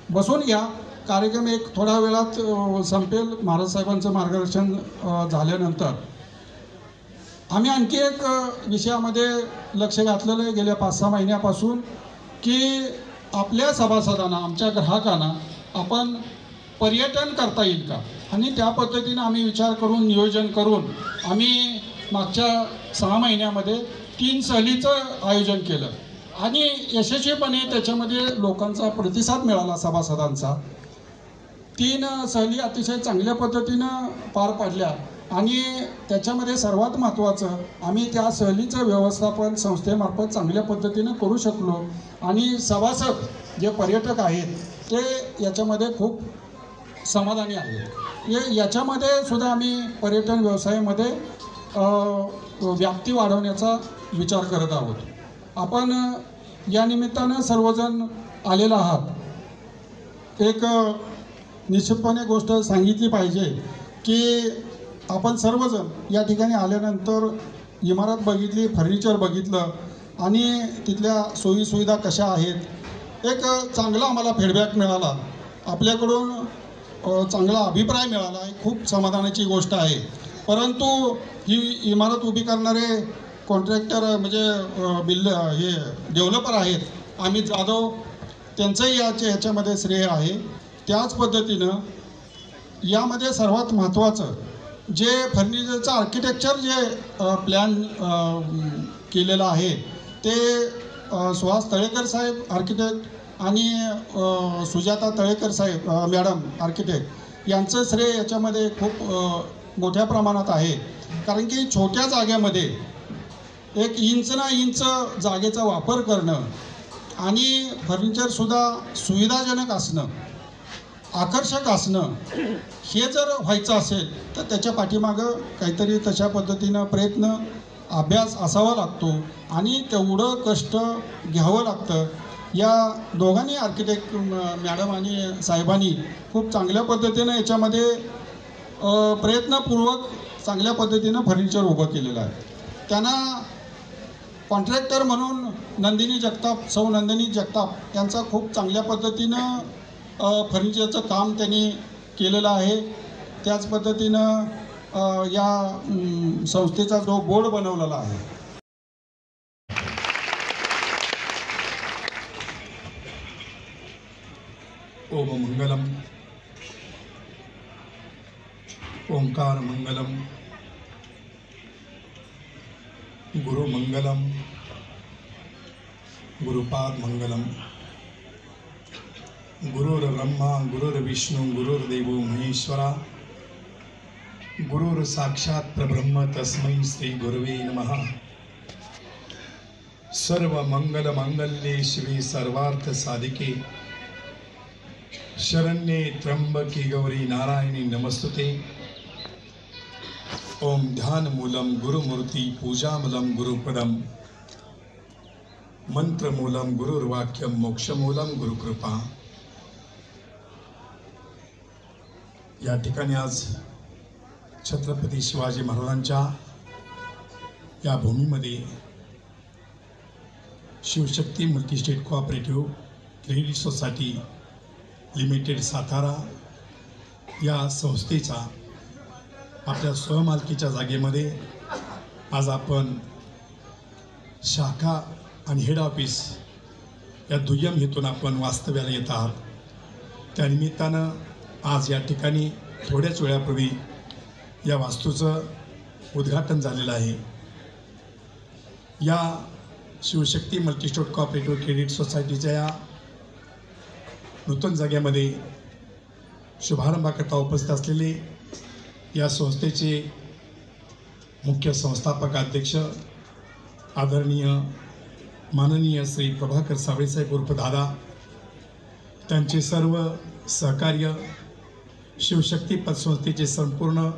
बसून घ्या, कार्यक्रम एक थोड्या वेळात संपेल. महाराज साहेबांचं मार्गदर्शन झाल्यानंतर आम्ही आणखी एक विषयामध्ये लक्ष घातलेलं आहे गेल्या 5-6 महिन्यापासून की आपल्या सभासदांना, आमच्या ग्राहकांना आपण पर्यटन करता येईल का. आणि त्या पद्धतीनं आम्ही विचार करून, नियोजन करून आम्ही मागच्या 6 महिन्यामध्ये 3 सहलीचं आयोजन केलं आणि यशस्वीपणे त्याच्यामध्ये लोकांचा प्रतिसाद मिळाला सभासदांचा. 3 सहली अतिशय चांगल्या पद्धतीनं पार पाडल्या आणि त्याच्यामध्ये सर्वात महत्त्वाचं आम्ही त्या सहलीचं व्यवस्थापन संस्थेमार्फत चांगल्या पद्धतीनं करू शकलो आणि सभासद जे पर्यटक आहेत ते याच्यामध्ये खूप समाधानी आहेत. याच्यामध्ये सुद्धा आम्ही पर्यटन व्यवसायामध्ये व्याप्ती वाढवण्याचा विचार करत आहोत. आपण या निमित्तानं सर्वजण आलेला आहात. एक निश्चितपणे गोष्ट सांगितली पाहिजे की आपण सर्वजण या ठिकाणी आल्यानंतर इमारत बघितली, फर्निचर बघितलं आणि तिथल्या सोयीसुविधा कशा आहेत, एक चांगला आम्हाला फीडबॅक मिळाला, आपल्याकडून चांगला अभिप्राय मिळाला. खूप समाधानाची गोष्ट आहे. परंतु ही इमारत उभी करणारे कॉन्ट्रॅक्टर म्हणजे हे डेव्हलपर आहेत अमित जाधव, त्यांचंही ह्याच्यामध्ये श्रेय आहे. त्याच पद्धतीनं यामध्ये सर्वात महत्त्वाचं जे फर्निचरचं आर्किटेक्चर जे प्लॅन केलेलं आहे ते सुहास तळेकर साहेब आर्किटेक्ट आणि सुजाता तळेकर साहेब मॅडम आर्किटेक्ट यांचं श्रेय याच्यामध्ये खूप मोठ्या प्रमाणात आहे. कारण की छोट्या जागेमध्ये 1 इंच ना इंच जागेचा वापर करणं आणि फर्निचरसुद्धा सुविधाजनक असणं, आकर्षक असणं, हे जर व्हायचं असेल तर त्याच्या पाठीमागं काहीतरी तशा पद्धतीनं प्रयत्न अभ्यास असावा लागतो आणि तेवढं कष्ट घ्यावं लागतं. या दोघांनी आर्किटेक्ट मॅडम आणि साहेबांनी खूप चांगल्या पद्धतीनं याच्यामध्ये प्रयत्नपूर्वक चांगल्या पद्धतीनं फर्निचर उभं केलेलं आहे. त्यांना कॉन्ट्रॅक्टर म्हणून सौ नंदिनी जगताप यांचा खूप चांगल्या पद्धतीनं फर्निचरचं काम त्यांनी केलेलं आहे. त्याच पद्धतीनं या संस्थेचा जो बोर्ड बनवलेला आहे. ओम मंगलम ओंकार मंगलम गुरु मंगलम गुरुपाद मंगलम. गुरुर्ब्रह्मा गुरुर्विष्णू गुरुर्देवो महेश्वरा गुरुर साक्षात परब्रह्म तस्मै श्री गुरुवे नमः. सर्व मंगल मांगल्ये शिवे सर्वार्थ साधिके शरण्ये त्र्यंबके गौरी नारायणी नमस्तुते. ओम ध्यानमूलं गुरुमूर्ति पूजामूलं गुरुपदम मंत्रमूलं गुरुर्वाक्यम मोक्षमूलं गुरुकृपा. या ठिकाणी आज छत्रपती शिवाजी महाराजांच्या या भूमीमध्ये Shivshakti multi state cooperative credit society limited Satara या संस्थेचा आपल्या स्वमालकीच्या जागेमध्ये आज आपण शाखा आणि हेड ऑफिस या दुय्यम हेतून आपण वास्तव्याला येत आहात. त्यानिमित्तानं आज या ठिकाणी थोड्याच वेळापूर्वी या वास्तूचं उद्घाटन झालेलं आहे. या शिवशक्ती मल्टीस्टेट कोऑपरेटिव्ह क्रेडिट सोसायटीच्या या नूतन जागेमध्ये शुभारंभाकरता उपस्थित असलेले या संस्थेचे मुख्य संस्थापक अध्यक्ष आदरणीय माननीय श्री प्रभाकर साबळेसाहेब उर्फ दादा, त्यांचे सर्व सहकार्य, शिवशक्ती पतसंस्थेचे संपूर्ण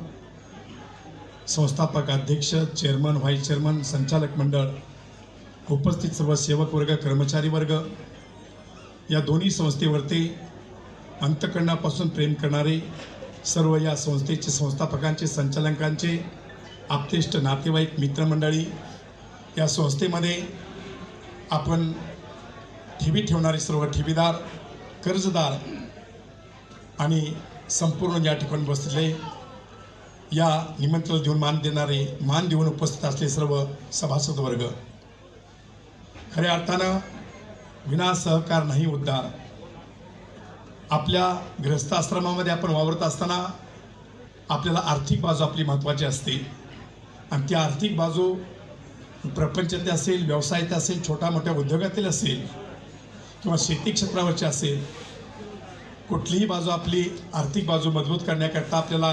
संस्थापक अध्यक्ष, चेअरमन, व्हाईस चेअरमन, संचालक मंडळ, उपस्थित सर्व सेवक वर्ग, कर्मचारी वर्ग, या दोन्ही संस्थेवरती अंतःकरणापासून प्रेम करणारे सर्व या संस्थेचे संस्थापकांचे, संचालकांचे आप्तेष्ट नातेवाईक, मित्रमंडळी, या संस्थेमध्ये आपण ठेवी ठेवणारे सर्व ठेवीदार, कर्जदार आणि संपूर्ण या ठिकाणी बसलेले, या निमंत्रण देऊन मान देऊन उपस्थित असलेले सर्व सभासद वर्ग, खऱ्या अर्थानं विना सहकार नाही उद्धार. आपल्या गृहस्थाश्रमामध्ये आपण वावरत असताना आपल्याला आर्थिक बाजू आपली महत्त्वाची असते आणि ती आर्थिक बाजू प्रपंचात असेल, व्यवसायात असेल, छोट्या मोठ्या उद्योगातील असेल किंवा शेती क्षेत्रावरची असेल, कुठलीही बाजू आपली आर्थिक बाजू मजबूत करण्याकरता आपल्याला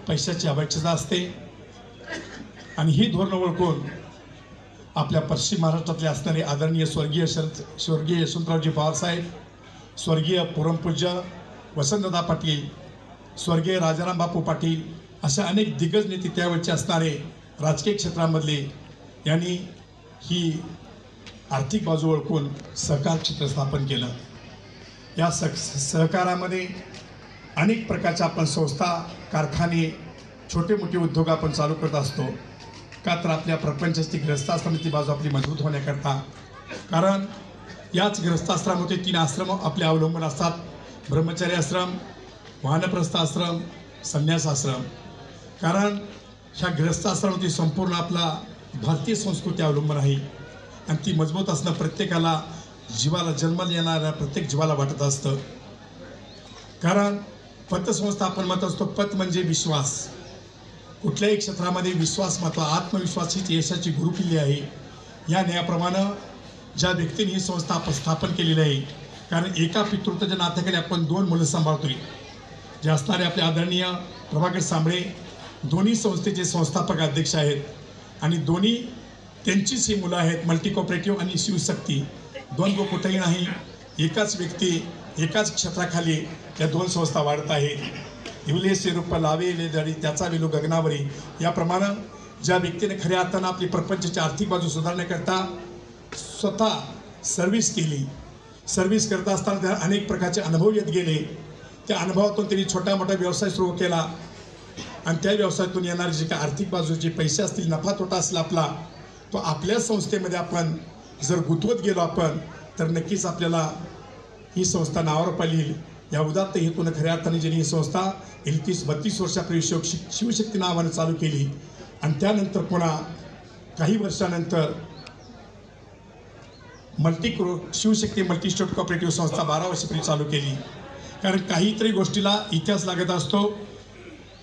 पैशाची आवश्यकता असते. आणि ही धोरणं ओळखून आपल्या पश्चिम महाराष्ट्रातले असणारे आदरणीय स्वर्गीय यशवंतरावजी पवारसाहेब, स्वर्गीय परमपूज्य वसंतदादा पाटील, स्वर्गीय राजाराम बापू पाटील, अशा अनेक दिग्गज नेते त्यावेळचे असणारे राजकीय क्षेत्रामधले यांनी ही आर्थिक बाजू ओळखून सहकार क्षेत्र स्थापन केलं. या सहकारामध्ये अनेक प्रकारच्या आपण संस्था, कारखाने, छोटे मोठे उद्योग आपण चालू करत असतो. का तर आपल्या प्रपंचाची गृहस्थाश्रमाची बाजू आपली मजबूत होण्याकरता. कारण याच गृहस्थाश्रमामध्ये 3 आश्रम आपले अवलंबून असतात: ब्रह्मचर्य आश्रम, वानप्रस्थ आश्रम, संन्यास आश्रम. कारण ह्या गृहस्थाश्रमावरती संपूर्ण आपला भारतीय संस्कृती अवलंबून आहे आणि ती मजबूत असणं प्रत्येकाला जीवाला जन्माला येणाऱ्या प्रत्येक जीवाला वाटत असतं. कारण पतसंस्था आपण म्हणत असतो, पत म्हणजे विश्वास. कुठल्याही क्षेत्रामध्ये विश्वास महत्त्वाचा, आत्मविश्वास हीच यशाची गुरुकिल्ली आहे. या न्यायाप्रमाणे ज्या व्यक्तीने ही संस्था आपण स्थापन केलेली आहे, कारण एका पितृत्वाच्या नात्याकडे आपण 2 मुलं सांभाळतोय, जे असणारे आपले आदरणीय प्रभाकर साबळे दोन्ही संस्थेचे संस्थापक अध्यक्ष आहेत आणि दोन्ही त्यांचीच ही मुलं आहेत, मल्टी कोऑपरेटिव्ह आणि शिवशक्ती. 2 कुठेही नाही, एकाच व्यक्ती एकाच क्षेत्राखाली त्या 2 संस्था वाढत आहेत. इवले रूप लावेले दरी त्याचा वेलो गगनावरी. याप्रमाणे ज्या व्यक्तीने खऱ्या अर्थानं आपली प्रपंचाची आर्थिक बाजू सुधारण्याकरता स्वतः सर्व्हिस केली, सर्व्हिस करत असताना त्या अनेक प्रकारचे अनुभव येत गेले. त्या अनुभवातून त्यांनी छोटा मोठा व्यवसाय सुरू केला आणि त्या व्यवसायातून येणारे जे काही आर्थिक बाजू, जे पैसे असतील, नफा तोटा असेल आपला, तो आपल्या संस्थेमध्ये आपण जर गुंतवत गेलो आपण, तर नक्कीच आपल्याला ही संस्था नावावर पाहिली. या उदात्त हेतून खऱ्या अर्थाने ज्यांनी ही संस्था 31-32 वर्षापूर्वी शिवशक्ती नावाने चालू केली आणि त्यानंतर पुन्हा काही वर्षानंतर शिवशक्ती मल्टी स्टेट कोऑपरेटिव्ह संस्था 12 वर्षापूर्वी चालू केली. कारण काहीतरी गोष्टीला इतिहास लागत असतो,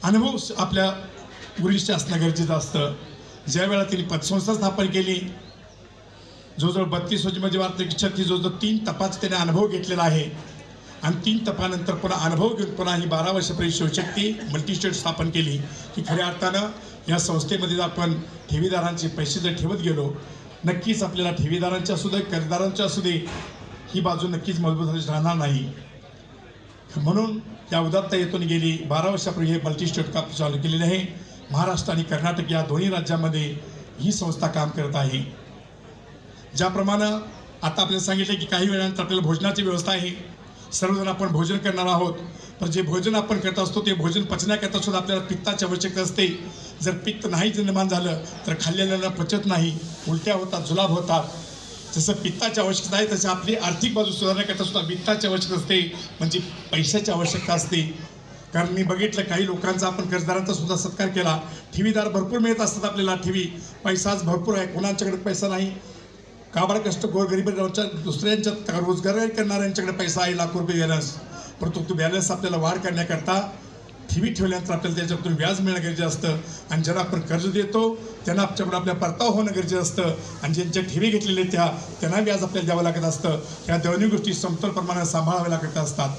अनुभव आपल्या गुरुशी असणं गरजेचं असतं. ज्या वेळा त्यांनी पतसंस्था स्थापन केली, जवळजवळ 32 वर्षामध्ये वार्षिक जवळजवळ 3 तपाचा त्याने अनुभव घेतलेला आहे आणि 3 तपानंतर पुन्हा अनुभव घेऊन पुन्हा ही 12 वर्षापूर्वी शिवशक्ती मल्टी स्टेट स्थापन केली. की खऱ्या अर्थानं या संस्थेमध्ये आपण ठेवीदारांचे पैसे जर ठेवत गेलो, नक्कीच आपल्याला ठेवीदारांच्या असू दे, कर्जदारांच्या असू दे, ही बाजू नक्कीच मजबूत राहणार नाही. म्हणून या उदात्त हेतून गेली 12 वर्षापूर्वी हे मल्टी स्टेट काप चालू केलेले आहे. महाराष्ट्र आणि कर्नाटक या दोन्ही राज्यामध्ये ही संस्था काम करत आहे. ज्याप्रमाणे आता आपल्याला सांगितलं की काही वेळानंतर आपल्याला भोजनाची व्यवस्था आहे, सर्वजण आपण भोजन करणार आहोत. पण जे भोजन आपण करत असतो ते भोजन पचण्याकरता सुद्धा आपल्याला पित्ताची आवश्यकता असते. जर पित्त नाही निर्माण झालं तर खाल्लेल्याला पचत नाही, उलट्या होतात, जुलाब होतात. जसं पित्ताची आवश्यकता आहे तसं आपली आर्थिक बाजू सुधारण्याकरता सुद्धा पित्ताची आवश्यकता असते, म्हणजे पैशाची आवश्यकता असते. कारण मी बघितलं काही लोकांचा, आपण कर्जदारांचा सुद्धा सत्कार केला, ठेवीदार भरपूर मिळत असतात आपल्याला, ठेवी पैसाच भरपूर आहे, कोणाच्याकडे पैसा नाही. काबाड कष्ट गोरगरीब दुसऱ्यांच्या रोजगार करणाऱ्यांच्याकडे पैसा आहे, लाखो रुपये बॅलन्स, परंतु तो बॅलन्स आपल्याला वाढ करण्याकरता ठेवी ठेवल्यानंतर आपल्याला त्याच्यातून व्याज मिळणं गरजेचं असतं. आणि ज्यांना आपण कर्ज देतो त्यांना आमच्याकडून आपल्या परतावा होणं गरजेचं असतं आणि ज्यांच्या ठेवी घेतलेले त्यांना व्याज आपल्याला द्यावं लागत असतं. ह्या दोन्ही गोष्टी समतोल प्रमाणात सांभाळाव्या लागत असतात.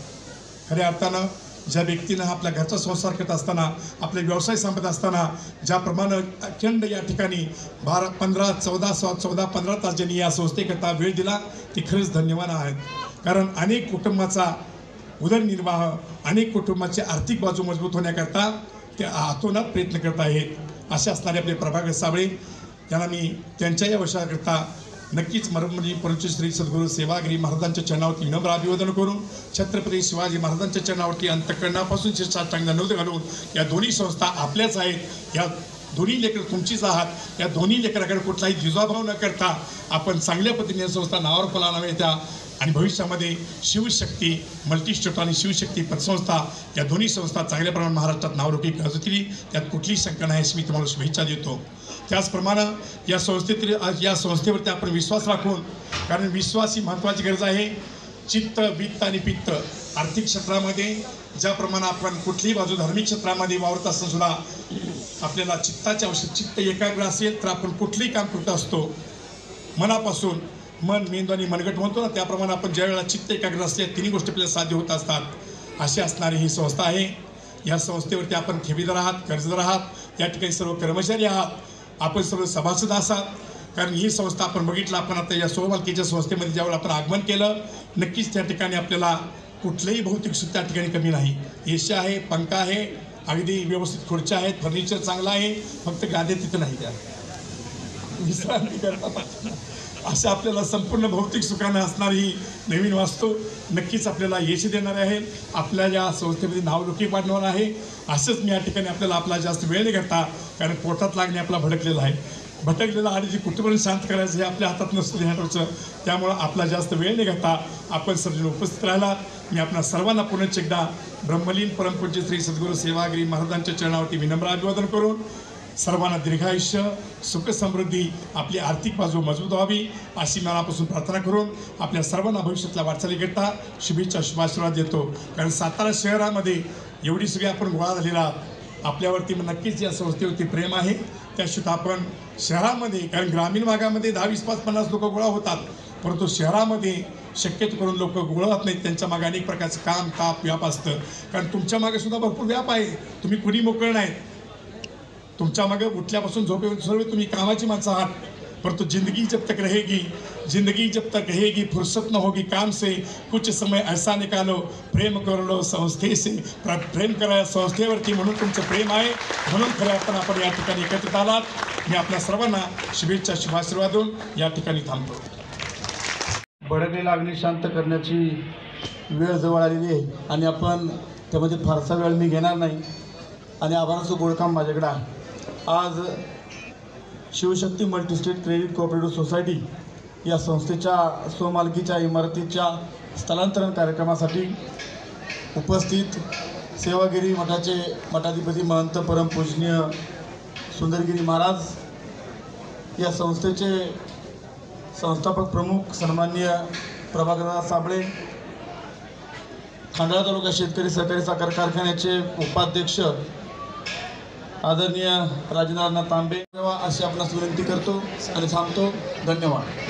खऱ्या अर्थानं ज्या व्यक्तीनं आपल्या घरचा संसार करत असताना, आपले व्यवसाय सांभाळत असताना, ज्याप्रमाणे अखंड या ठिकाणी 14-15 तास ज्यांनी या संस्थेकरता वेळ दिला, ते खरंच धन्यवाद आहेत. कारण अनेक कुटुंबाचा उदरनिर्वाह, अनेक कुटुंबाची आर्थिक बाजू मजबूत होण्याकरता ते आतोनात प्रयत्न करत आहेत. असे असणारे आपले प्रभाकर साबळे यांना मी त्यांच्या या वर्षाकरता नक्कीच मरमणी परंतु श्री सद्गुरू सेवागिरी महाराजांच्या चरणावरती विनम्र अभिवादन करून छत्रपती शिवाजी महाराजांच्या चरणावरती अंतःकरणापासून शिरसाष्टांग नमन घालून या दोन्ही संस्था आपल्याच आहेत, या दोन्ही लेकरं तुमचीच आहात. या दोन्ही लेकराकडे कुठलाही द्विजाभाव न करता आपण चांगल्या पद्धतीने संस्था नावावर फलाना मिळत्या आणि भविष्यामध्ये शिवशक्ती मल्टी स्टेट आणि शिवशक्ती पतसंस्था या दोन्ही संस्था चांगल्या प्रमाणात महाराष्ट्रात नावलौकिक गाजवतील, त्यात कुठलीही शंका नाही अशी मी तुम्हाला शुभेच्छा देतो. त्याचप्रमाणे या संस्थेवरती आपण विश्वास राखून, कारण विश्वास ही महत्त्वाची गरज आहे. चित्त, वित्त आणि पित्त आर्थिक क्षेत्रामध्ये ज्याप्रमाणे आपण कुठलीही बाजू धार्मिक क्षेत्रामध्ये वावरत असताना सुद्धा आपल्याला चित्ताची आवश्यक, चित्त एकाग्र असेल तर आपण कुठलंही काम करत असतो मनापासून. मन, मेंदू आणि मनगट म्हणतो ना, त्याप्रमाणे आपण ज्या वेळेला चित्त एकाग्र असते तिन्ही गोष्टी आपल्याला साध्य होत असतात. अशी असणारी ही संस्था आहे. या संस्थेवरती आपण ठेवीदार आहात, कर्जदार आहात, या ठिकाणी सर्व कर्मचारी आहात, आपण सर्व सभासद असाल. कारण ही संस्था आपण बघितलं, आपण आता या सोमालकीच्या संस्थेमध्ये ज्यावेळेला आपण आगमन केलं, नक्कीच त्या ठिकाणी आपल्याला कुठलंही भौतिक सुख त्या ठिकाणी कमी नाही. एसी आहे, पंखा आहे, अगदी व्यवस्थित खुर्च्या आहेत, फर्निचर चांगलं आहे, फक्त गाद्या तिथं नाही त्या विश्रांती करतात. अशा आपल्याला संपूर्ण भौतिक सुखानं असणारी नवीन वास्तू नक्कीच आपल्याला यश देणारे आहे. आपल्या या संस्थेमध्ये नावलौकिक वाढणार आहे. असंच मी या ठिकाणी आपला जास्त वेळ नाही करता, कारण पोटात लागणे आपला भटकलेला आहे. भटकलेला आणि जी कुटुंबाने शांत करायचं हे आपल्या हातात नसतं ध्यानाचं. त्यामुळं आपला जास्त वेळ नाही करता आपण सर्वजण उपस्थित राहिला. मी आपल्या सर्वांना पुनश्च एकदा ब्रह्मलीन परमपूज्य श्री सद्गुरू सेवागिरी महाराजांच्या चरणावरती विनम्र अभिवादन करून सर्वांना दीर्घायुष्य सुख समृद्धी आपली आर्थिक बाजू मजबूत व्हावी अशी मनापासून प्रार्थना करून आपल्या सर्वांना भविष्यातल्या वाटचालीकरता शुभेच्छा शुभाशीर्वाद देतो. कारण सातारा शहरामध्ये एवढी सगळी आपण गोळा झालेला आपल्यावरती नक्कीच या संस्थेवरती प्रेम आहे. त्याशिवाय आपण शहरामध्ये, कारण ग्रामीण भागामध्ये 10, 20, 50 लोक गोळा होतात, परंतु शहरामध्ये शक्यतो करून लोक गोळा होत नाहीत. त्यांच्या मागे अनेक प्रकारचं काम ताप व्याप असतं. कारण तुमच्या मागे सुद्धा भरपूर व्याप आहे. तुम्ही कुणी मोकळ नाहीत. तुमच्या मागे उठल्यापासून झोपेपर्यंत सर्व तुम्ही कामाची माणसं आहात. परंतु जिंदगी जब तक रहेगी, जिंदगी जब तक रहेगी, फुर्सत न होगी काम से, कुछ समय ऐसा निकालो, प्रेम कर लो संस्थेसे. प्रेम करा संस्थेवरती, म्हणून तुमचं प्रेम आहे. म्हणून खरं आपण या ठिकाणी एकत्रित आलात. मी आपल्या सर्वांना शुभेच्छा शुभाशीर्वाद देऊन या ठिकाणी थांबतो. भडकलेला अग्नी शांत करण्याची वेळ जवळ आलेली आहे आणि आपण त्यामध्ये फारसा वेळ मी घेणार नाही आणि आभाराचं गोडकाम माझ्याकडे आहे. आज Shivshakti multi-state credit cooperative society या संस्थेच्या स्वमालकीच्या इमारतीच्या स्थलांतरण कार्यक्रमासाठी उपस्थित सेवागिरी मठाचे मठाधिपती महंत परमपूजनीय सुंदरगिरी महाराज, या संस्थेचे संस्थापक प्रमुख सन्माननीय प्रभाकरदादा साबळे, खंडाळा तालुका शेतकरी सहकारी साखर कारखान्याचे उपाध्यक्ष आदरणीय राजेंद्रनाथ तांबे, अशी आपणास विनंती करतो आणि थांबतो. धन्यवाद.